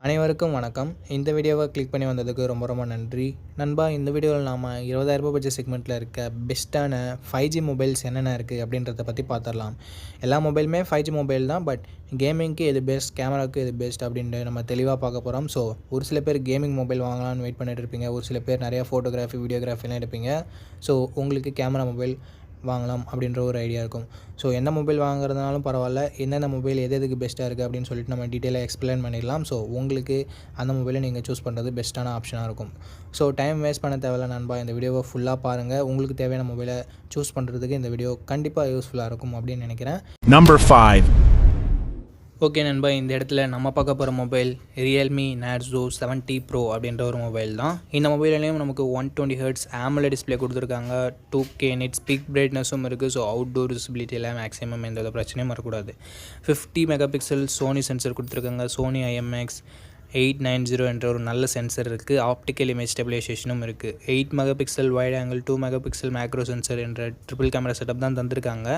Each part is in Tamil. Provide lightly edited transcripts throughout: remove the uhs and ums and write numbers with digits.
அனைவருக்கும் வணக்கம். இந்த வீடியோவை கிளிக் பண்ணி வந்ததுக்கு ரொம்ப ரொம்ப நன்றி. நண்பா, இந்த வீடியோவில் நாம் 20,000 பட்ஜெட் செக்மெண்ட்டில் இருக்க பெஸ்ட்டான 5G மொபைல்ஸ் என்னென்ன இருக்குது அப்படின்றத பற்றி பார்த்துடலாம். எல்லா மொபைலுமே 5G மொபைல் தான். பட் கேமிங்க்கு எது பெஸ்ட், கேமராவுக்கு எது பெஸ்ட் அப்படின்ட்டு நம்ம தெளிவாக பார்க்க போகிறோம். ஸோ ஒரு சில பேர் கேமிங் மொபைல் வாங்கலாம்னு வெயிட் பண்ணிட்டு இருப்பீங்க. ஒரு சில பேர் நிறையா ஃபோட்டோகிராஃபி, வீடியோகிராஃபிலாம் எடுப்பீங்க. ஸோ உங்களுக்கு கேமரா மொபைல் வாங்கலாம் அப்படின்ற ஒரு ஐடியா இருக்கும். ஸோ எந்த மொபைல் வாங்குறதுனாலும் பரவாயில்ல, எந்தெந்த மொபைல் எதுக்கு பெஸ்ட்டாக இருக்குது அப்படின்னு சொல்லிட்டு நம்ம டீட்டெயிலாக எக்ஸ்பிளைன் பண்ணிடலாம். ஸோ உங்களுக்கு அந்த மொபைலை நீங்கள் சூஸ் பண்ணுறது பெஸ்ட்டான ஆப்ஷனாக இருக்கும். ஸோ டைம் வேஸ்ட் பண்ண தேவையில்ல நண்பா. இந்த வீடியோவை ஃபுல்லாக பாருங்கள். உங்களுக்கு தேவையான மொபைலை சூஸ் பண்ணுறதுக்கு இந்த வீடியோ கண்டிப்பாக யூஸ்ஃபுல்லாக இருக்கும் அப்படின்னு நினைக்கிறேன். நம்பர் 5. ஓகே நண்பா, இந்த இடத்துல நம்ம பார்க்க போகிற மொபைல் Realme Narzo 70 Pro அப்படின்ற ஒரு மொபைல் தான். இந்த மொபைல்லையும் நமக்கு 120 Hz AMOLED டிஸ்பிளே கொடுத்துருக்காங்க. 2K நெட் ஸ்பீக் பிரைட்னஸும் இருக்குது. ஸோ அவுட்டோர் விசிபிலிட்டி எல்லாம் மேக்ஸிமம் எந்த பிரச்சனையும் வரக்கூடாது. 50 மெகா பிக்சல் சோனி சென்சர் கொடுத்துருக்காங்க. சோனி IMX 890 என்ற ஒரு நல்ல சென்சர் இருக்குது. ஆப்டிக்கல் இமேஜ் ஸ்டெபிலைசேஷனும் இருக்குது. 8 mega pixel wide angle, 2 mega pixel macro sensor என்ற ட்ரிபிள் கேமரா செட்டப் தான் தந்திருக்காங்க.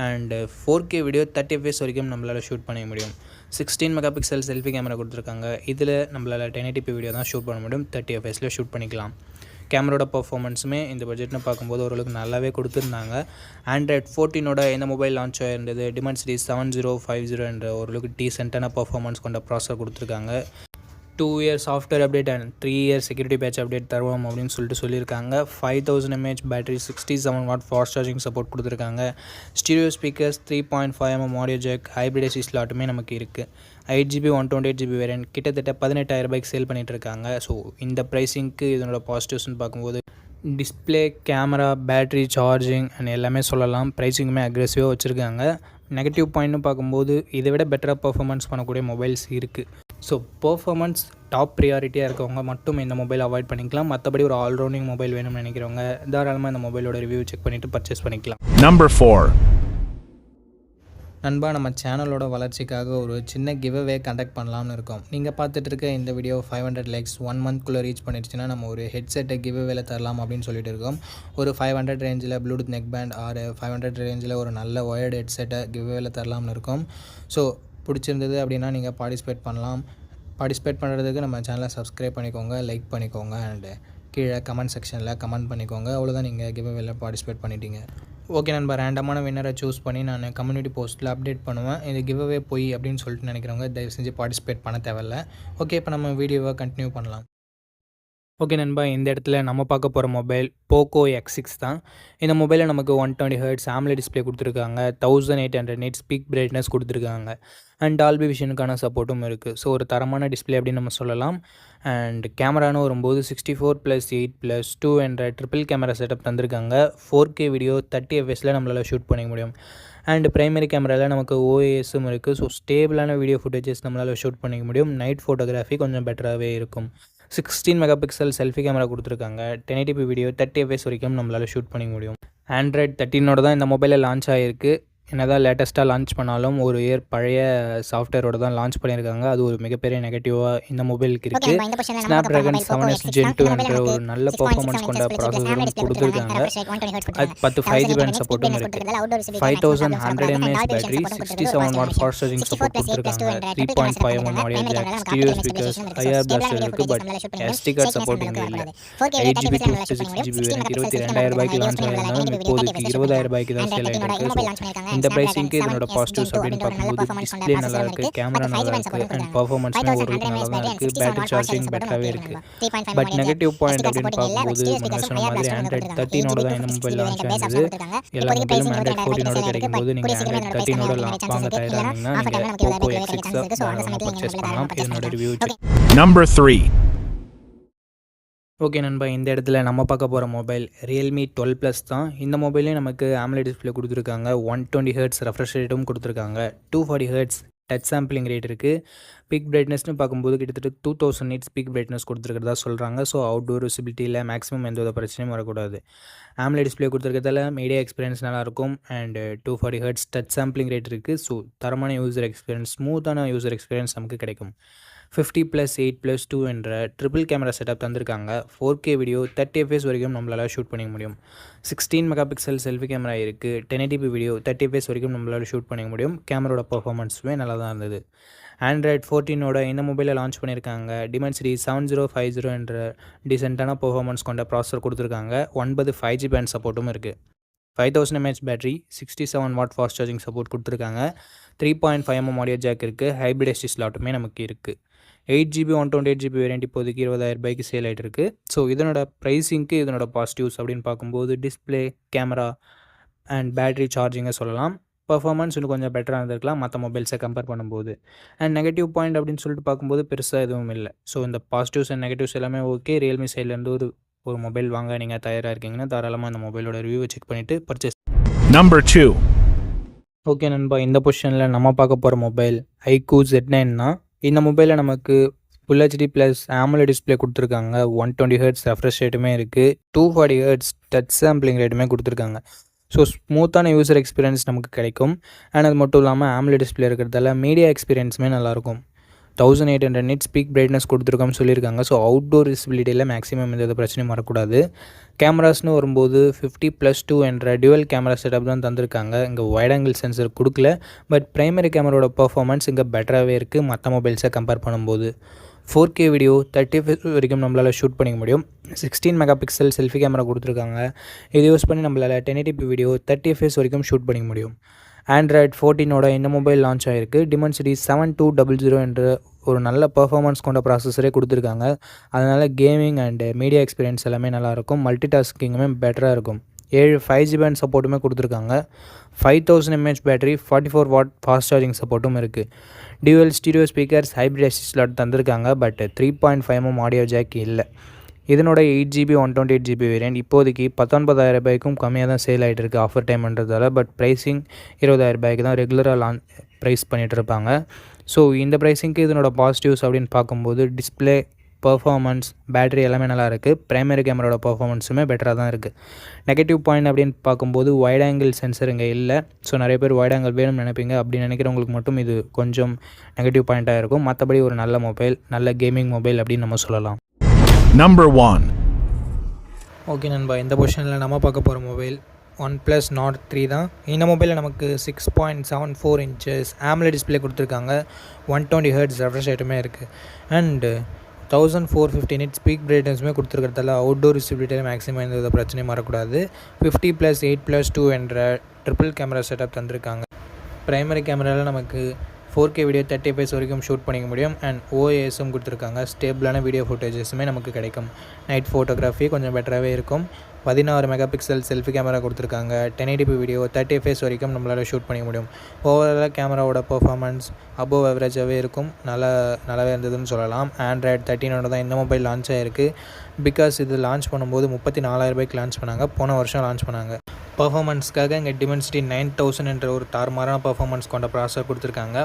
அண்டு 4K வீடியோ 30 FPS வரைக்கும் நம்மளால் ஷூட் பண்ண முடியும். 16 மெகா பிக்சல் செல்ஃபி கேமரா கொடுத்துருக்காங்க. இதில் நம்மளால் 1080p வீடியோ தான் ஷூட் பண்ண முடியும். 30 FPSல ஷூட் பண்ணிக்கலாம். கேமரோட பர்ஃபார்மன்ஸுமே இந்த பட்ஜெட்னு பார்க்கும்போது ஓரளவுக்கு நல்லாவே கொடுத்துருந்தாங்க. Android 14 இந்த மொபைல் லான்ச் ஆகிருந்தது. Dimensity 7050 என்ற ஓரளவுக்கு டீசென்ட்டான பர்ஃபார்மன்ஸ் கொண்ட ப்ராசஸர் கொடுத்துருக்காங்க. 2 years software update and 3 years security patch update தருவோம் அப்படின்னு சொல்லியிருக்காங்க. 5000 mAh battery, 67 watt fast charging support கொடுத்துருக்காங்க. Stereo speakers, 3.5mm audio jack, hybrid AC ஸ்லாட்டுமே நமக்கு இருக்குது. 8GB 128GB வேரியன்ட் கிட்டத்தட்ட 18,000 ரூபாய்க்கு சேல் பண்ணிகிட்டு இருக்காங்க. ஸோ இந்த ப்ரைஸிங்க்கு இதனோட பாசிட்டிவ்ஸ்னு பார்க்கும்போது display, camera, battery, charging and எல்லாமே சொல்லலாம். ப்ரைஸிங்குமே அக்ரெசிவாக வச்சுருக்காங்க. நெகட்டிவ் பாயிண்ட்னு பார்க்கும்போது இதை விட பெட்டராக பர்ஃபார்மன்ஸ் பண்ணக்கூடிய மொபைல்ஸ் இருக்குது. ஸோ பர்ஃபார்மன்ஸ் டாப் ப்ரியாரிட்டியாக இருக்கவங்க மட்டும் இந்த மொபைல் அவாய்ட் பண்ணிக்கலாம். மற்றபடி ஒரு ஆல்ரவுண்டிங் மொபைல் வேணும்னு நினைக்கிறவங்க தாராளமாக இந்த மொபைலோட ரிவ்யூ செக் பண்ணிவிட்டு பர்ச்சேஸ் பண்ணிக்கலாம். நம்பர் 4. நண்பா, நம்ம சேனலோட வளர்ச்சிக்காக ஒரு சின்ன கிவ்அவே கண்டக்ட் பண்ணலாம்னு இருக்கோம். நீங்கள் பார்த்துட்டு இருக்க இந்த வீடியோ 500 லைக்ஸ் 1 மந்த்குள்ளே ரீச் பண்ணிடுச்சுன்னா நம்ம ஒரு ஹெட்செட்டை கிவ்அவேல தரலாம் அப்படின்னு சொல்லிட்டு இருக்கோம். ஒரு 500 ரேஞ்சில் ப்ளூடூத் நெக் பேண்ட் ஆர் 500 ரேஞ்சில் ஒரு நல்ல ஒயர்டு ஹெட்செட்டை கிவ்அவேல தரலாம்னு இருக்கோம். ஸோ பிடிச்சிருந்தது அப்படின்னா நீங்கள் பார்ட்டிசிபேட் பண்ணலாம். பார்ட்டிசிபேட் பண்ணுறதுக்கு நம்ம சேனலை சப்ஸ்கிரைப் பண்ணிக்கோங்க, லைக் பண்ணிக்கோங்க அண்டு கீழே கமெண்ட் செக்ஷனில் கமெண்ட் பண்ணிக்கோங்க. அவ்வளோதான், நீங்கள் கிவ்அவேல பார்ட்டிசிபேட் பண்ணிட்டீங்க. ஓகே நண்பா, ரேண்டமான வின்னரை சூஸ் பண்ணி நான் கம்யூனிட்டி போஸ்ட்டில் அப்டேட் பண்ணுவேன். இது கிவ்அவே போய் அப்படின்னு சொல்லிட்டு நினைக்கிறவங்க தயவு செஞ்சு பார்ட்டிசிபேட் பண்ண தேவையில்ல. ஓகே, இப்போ நம்ம வீடியோவை கண்டினியூ பண்ணலாம். ஓகே நண்பா, இந்த இடத்துல நம்ம பார்க்க போகிற மொபைல் Poco X6 தான். இந்த மொபைலில் நமக்கு 120 Hz AMOLED டிஸ்பிளே கொடுத்துருக்காங்க. 1800 nits ஸ்பீக் பிரைட்னஸ் கொடுத்துருக்காங்க. அண்ட் டால்பி விஷனுக்கான சப்போர்ட்டும் இருக்குது. ஸோ ஒரு தரமான டிஸ்பிளே அப்படின்னு நம்ம சொல்லலாம். அண்ட் கேமரான்னு வரும்போது 64+8+2 என்ற ட்ரிபிள் கேமரா செட்டப் தந்திருக்காங்க. 4K வீடியோ 30 FPSல நம்மளால் ஷூட் பண்ணிக்க முடியும். அண்ட் ப்ரைமரி கேமராவில் நமக்கு OISம் இருக்குது. ஸோ ஸ்டேபிளான வீடியோ ஃபுட்டேஜஸ் நம்மளால் ஷூட் பண்ணிக்க முடியும். நைட் ஃபோட்டோகிராஃபி கொஞ்சம் பெட்டராகவே இருக்கும். 16 மெகா பிக்சல் செல்ஃபி கேமரா கொடுத்துருக்காங்க. 1080p வீடியோ 30 FPS வரைக்கும் நம்மளால் ஷூட் பண்ணிக்க முடியும். Android 13 தான் இந்த மொபைலில் லான்ச் ஆகிருக்கு. என்னதான் லேட்டஸ்ட்டாக லான்ச் பண்ணாலும் ஒரு இயர் பழைய சாஃப்ட்வேரோட தான் லான்ச் பண்ணியிருக்காங்க. அது ஒரு மிகப்பெரிய நெகட்டிவாக இந்த மொபைலுக்கு இருக்குது. Snapdragon 7S Gen 2 என்ற ஒரு நல்ல பர்ஃபார்மன்ஸ் கொண்ட ப்ராசஸரும் கொடுத்துருக்காங்க. அது 10 5G பேண்ட் சப்போர்ட்டும் இருக்குது. 5100 mAh battery, 67 watt fast charging support கொடுத்துருக்காங்க. 3.5mm audio jack, stereo speakers, IR blaster இருக்குது. பட் SD கார்டு சப்போர்ட் இங்கே இல்லை. 8GB 256GB வேரியன்ட் 22,000 ரூபாய்க்கு லான்ச் ஆகிருந்தாலும் இப்போதைக்கு 20,000 ரூபாய்க்கு தான் சேல் ஆகிருக்கு. இந்த ப்ரைஸிங்க்கு இதனோட பாசிட்டிவ்ஸ் அப்படின்னு பார்க்கும்போது டிஸ்பிளே நல்லா இருக்குது, கேமரா நல்லா இருக்குது அண்ட் பர்ஃபார்மன்ஸுமே ஓரளவுக்கு நல்லா தான் இருக்குது. பேட்டரி சார்ஜிங் பெட்டராகவே இருக்குது. பட் நெகட்டிவ் பாயிண்ட் அப்படின்னு பார்க்கும்போது நம்ம சொன்ன மாதிரி Android 13 தான் இந்த மொபைல் லான்ச் ஆனது. எல்லா மொபைலும் Android 14 கிடைக்கும் போது நீங்கள் Android 13 வாங்க தயாராகிங்கன்னா நீங்கள் Poco X6 பர்ச்சேஸ் பண்ணலாம். இதனோட ரிவ்யூ. நம்பர் 3. ஓகே நண்பா, இந்த இடத்துல நம்ம பார்க்க போகிற மொபைல் Realme 12 தான். இந்த மொபைலே நமக்கு AMOLED டிஸ்பிளே கொடுத்துருக்காங்க. 120 Hz ரெஃப்ரெஷ் ரேட்டும் கொடுத்துருக்காங்க. 240 Hz டச் சாம்பிளிங் ரேட் இருக்குது. பீக் பிரைட்னஸ்னு பார்க்கும்போது கிட்டத்தட்ட 2000 nits பீக் பிரைட்னஸ் கொடுத்துருக்கிறதா சொல்கிறாங்க. ஸோ அவுட்டோர் விசிபிலிட்டியில் மேக்ஸிமம் எந்த ஒரு பிரச்சனையும் வரக்கூடாது. AMOLED டிஸ்பிளே கொடுத்துருக்கிறதால மீடியா எக்ஸ்பீரியன்ஸ் நல்லாயிருக்கும். And 240 Hz touch sampling rate இருக்குது. ஸோ தரமான யூசர் எக்ஸ்பீரியன்ஸ், ஸ்மூத்தான யூசர் எக்ஸ்பீரியன்ஸ் நமக்கு கிடைக்கும். 50+8+2 என்ற ட்ரிபிள் கேமரா செட்டப் தந்திருக்காங்க. 4K வீடியோ 30 FPS வரைக்கும் நம்மளால் ஷூட் பண்ணிக்க முடியும். 16 மெகா பிக்சல் செல்ஃபி கேமரா இருக்குது. 1080p வீடியோ 30 FPS வரைக்கும் நம்மளால் ஷூட் பண்ணிக்க முடியும். கேமராவோட பர்ஃபார்மன்ஸுமே நல்லா தான் இருந்தது. ஆண்ட்ராய்ட் 14ஓட இந்த மொபைலை லான்ச் பண்ணியிருக்காங்க. Dimensity 7050 என்ற டீசெண்டான பெர்ஃபார்மன்ஸ் கொண்ட ப்ராசஸர் கொடுத்துருக்காங்க. 9 5G பேண்ட் சப்போர்ட்டும் இருக்குது. 5000 mAh battery, 67 watt fast charging support கொடுத்துருக்காங்க. 3.5mm ஆடியோ ஜாக் இருக்குது. ஹைப்ரிட் எஸ்டி ஸ்லாட்டுமே நமக்கு இருக்குது. 8GB 128GB வேரியண்ட் இப்போதைக்கு 20,000 ரூபாய்க்கு சேல் ஆகிட்டு இருக்குது. ஸோ இதனோட ப்ரைஸிங்க்கு இதனோட பாசிட்டிவ்ஸ் அப்படின்னு பார்க்கும்போது டிஸ்பிளே, கேமரா அண்ட் பேட்டரி சார்ஜிங்கை சொல்லலாம். பர்ஃபார்மன்ஸ் இன்னும் கொஞ்சம் பெட்டராக இருந்திருக்கலாம் மற்ற மொபைல்ஸை கம்பேர் பண்ணும்போது. அண்ட் நெகட்டிவ் பாயிண்ட் அப்படின்னு சொல்லிட்டு பார்க்கும்போது பெருசாக எதுவும் இல்லை. ஸோ இந்த பாசிட்டிவ்ஸ் அண்ட் நெகட்டிவ்ஸ் எல்லாமே ஓகே. ரியல்மி சைட்லேருந்து ஒரு மொபைல் வாங்க நீங்கள் தயாராக இருக்கீங்கன்னா தாராளமாக அந்த மொபைலோட ரிவ்யூவை செக் பண்ணிவிட்டு பர்ச்சேஸ். Number 2. ஓகே நண்பா, இந்த பொசிஷனில் நம்ம பார்க்க போகிற மொபைல் iQOO Z9 தான். இந்த மொபைலில் நமக்கு Full HD plus AMOLED display கொடுத்துருக்காங்க. 120 Hz ரெஃப்ரெஷ் ரேட்டுமே இருக்குது. 240 Hz டச் சாம்பிளிங் ரேட்டுமே கொடுத்துருக்காங்க. ஸோ ஸ்மூத்தான யூசர் எக்ஸ்பீரியன்ஸ் நமக்கு கிடைக்கும். அண்ட் அது மட்டும் இல்லாமல் AMOLED டிஸ்பிளே இருக்கிறதால மீடியா எக்ஸ்பீரியன்ஸுமே நல்லாயிருக்கும். 1800 nits பீக் பிரைட்னஸ் கொடுத்துருக்கோம்னு சொல்லியிருக்காங்க. ஸோ அவுட்டோர் விசிபிலிட்டியில் மேக்ஸிமம் எந்த பிரச்சனையும் வரக்கூடாது. கேமராஸ்னு வரும்போது 50+2 என்ற டியூவல் கேமரா செட்டப் தான் தந்திருக்காங்க. இங்கே வைட் ஆங்கிள் சென்சர் கொடுக்கல. பட் ப்ரைமரி கேமராவோட பர்ஃபார்மன்ஸ் இங்கே பெட்டராகவே இருக்குது மற்ற மொபைல்ஸை கம்பேர் பண்ணும்போது. 4K வீடியோ 30 fps வரைக்கும் நம்மளால் ஷூட் பண்ணிக்க முடியும். 16 MP செல்ஃபி கேமரா கொடுத்துருக்காங்க. இது யூஸ் பண்ணி நம்மளால் 1080p வீடியோ 30 fps வரைக்கும் ஷூட் பண்ணிக்க முடியும். ஆண்ட்ராய்ட் 14ஓட இந்த மொபைல் லான்ச் ஆகிருக்கு. Dimensity 7200 என்ற ஒரு நல்ல பர்ஃபார்மன்ஸ் கொண்ட ப்ராசஸரே கொடுத்துருக்காங்க. அதனால் கேமிங் அண்டு மீடியா எக்ஸ்பீரியன்ஸ் எல்லாமே நல்லாயிருக்கும். மல்டி டாஸ்கிங்குமே பெட்டராக இருக்கும். 7 5G பேண்ட் சப்போர்ட்டுமே கொடுத்துருக்காங்க. 5000 mAh battery, 44 what fast charging சப்போர்ட்டும் இருக்குது. Dual stereo speakers, hybrid ST slot தந்திருக்காங்க. பட் 3.5mm ஆடியோ ஜாக் இல்லை. இதனோட 8GB 128GB வேரியண்ட் இப்போதைக்கு 19,000 ரூபாய்க்கும் கம்மியாக தான் சேல் ஆகிட்டு இருக்குது ஆஃபர் டைம்ன்றதால. பட் ப்ரைஸிங் 20,000 ரூபாய்க்கு தான் ரெகுலராக ப்ரைஸ் பண்ணிகிட்டு இருப்பாங்க. ஸோ இந்த ப்ரைஸிங்க்கு இதனோட பாசிட்டிவ்ஸ் அப்படின்னு பார்க்கும்போது டிஸ்பிளே, பர்ஃபார்மன்ஸ், பேட்டரி எல்லாமே நல்லா இருக்குது. ப்ரைமரி கேமராவோட பர்ஃபார்மன்ஸுமே பெட்டராக தான் இருக்குது. நெகட்டிவ் பாயிண்ட் அப்படின்னு பார்க்கும்போது வைட் ஆங்கிள் சென்சர் இங்கே இல்லை. ஸோ நிறைய பேர் வைட் ஆங்கிள் வேணும்னு நினைப்பீங்க. அப்படி நினைக்கிறவங்களுக்கு மட்டும் இது கொஞ்சம் நெகட்டிவ் பாயிண்ட்டாக இருக்கும். மற்றபடி ஒரு நல்ல மொபைல், நல்ல கேமிங் மொபைல் அப்படின்னு நம்ம சொல்லலாம். Number 1. ஓகே நண்பா, இந்த பொசிஷனில் நம்ம பார்க்க போகிற மொபைல் OnePlus Nord 3 தான். இந்த மொபைலில் நமக்கு 6.74 inches AMOLED டிஸ்பிளே கொடுத்துருக்காங்க. 120 Hz ரெஃப்ரெஷ் ரேட்டுமே இருக்குது. அண்டு 1450 nits பீக் பிரைட்னஸுமே கொடுத்துருக்கிறதால அவுட்டோர் விசிபிலிட்டியில் மேக்ஸிமம் எந்த பிரச்சனையும் வரக்கூடாது. 50+8+2 என்ற ட்ரிபிள் கேமரா செட்டப் தந்திருக்காங்க. ப்ரைமரி கேமராவில் நமக்கு 4K வீடியோ 30 fps வரைக்கும் ஷூட் பண்ணிக்க முடியும். அண்ட் OASம் கொடுத்துருக்காங்க. ஸ்டேபிளான வீடியோ ஃபுட்டேஜஸுமே நமக்கு கிடைக்கும். நைட் ஃபோட்டோகிராஃபி கொஞ்சம் பெட்டராகவே இருக்கும். 16 MP செல்ஃபி கேமரா கொடுத்துருக்காங்க. 1080p வீடியோ 30 fps வரைக்கும் நம்மளால் ஷூட் பண்ணிக்க முடியும். ஓவராலாக கேமராவோட பர்ஃபார்மன்ஸ் அபோவ் ஆவரேஜாகவே இருக்கும். நல்லாவே இருந்ததுன்னு சொல்லலாம். ஆண்ட்ராய்ட் 13ஓட தான் இந்த மொபைல் லான்ச் ஆகிருக்கு. பிகாஸ் இது லான்ச் பண்ணும்போது 34,000 ரூபாய்க்கு லான்ச் பண்ணாங்க. போன வருஷம் லான்ச் பண்ணாங்க. பர்ஃபார்மன்ஸ்க்காக இங்கே Dimensity 9000 என்ற ஒரு தாறுமாறான பர்ஃபார்மன்ஸ் கொண்ட ப்ராசஸர் கொடுத்துருக்காங்க.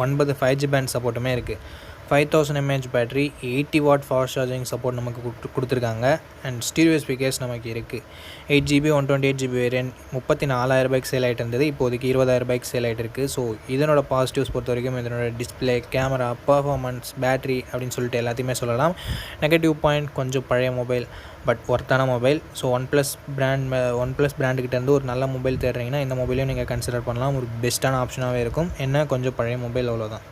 9 5G பேண்ட் சப்போர்ட்டுமே இருக்குது. 5000 mAh battery, 80 what fast charging support நமக்கு கொடுத்துருக்காங்க. அண்ட் ஸ்டீரியோ ஸ்பீக்கர்ஸ் நமக்கு இருக்குது. 8GB 128GB வேரியண்ட் 34,000 ரூபாய்க்கு சேல் ஆகிட்டு இருந்தது. இப்போதைக்கு 20,000 ரூபாய்க்கு சேல் ஆகிட்டு இருக்குது. ஸோ இதனோட பாசிட்டிவ்ஸ் பொறுத்த வரைக்கும் இதனோட டிஸ்பிளே, கேமரா, பர்ஃபார்மன்ஸ், பேட்டரி அப்படின்னு சொல்லிட்டு எல்லாத்தையுமே சொல்லலாம். நெகட்டிவ் பாயிண்ட் கொஞ்சம் பழைய மொபைல், பட் ஒர்த்தான மொபைல். ஸோ ஒன்ப்ளஸ் பிராண்டுக்கிட்டேருந்து ஒரு நல்ல மொபைல் தேடுறீங்கன்னா இந்த மொபைலையும் நீங்கள் கன்சிடர் பண்ணலாம். ஒரு பெஸ்ட்டான ஆப்ஷனாகவே இருக்கும். என்ன கொஞ்சம் பழைய மொபைல், அவ்வளோதான்.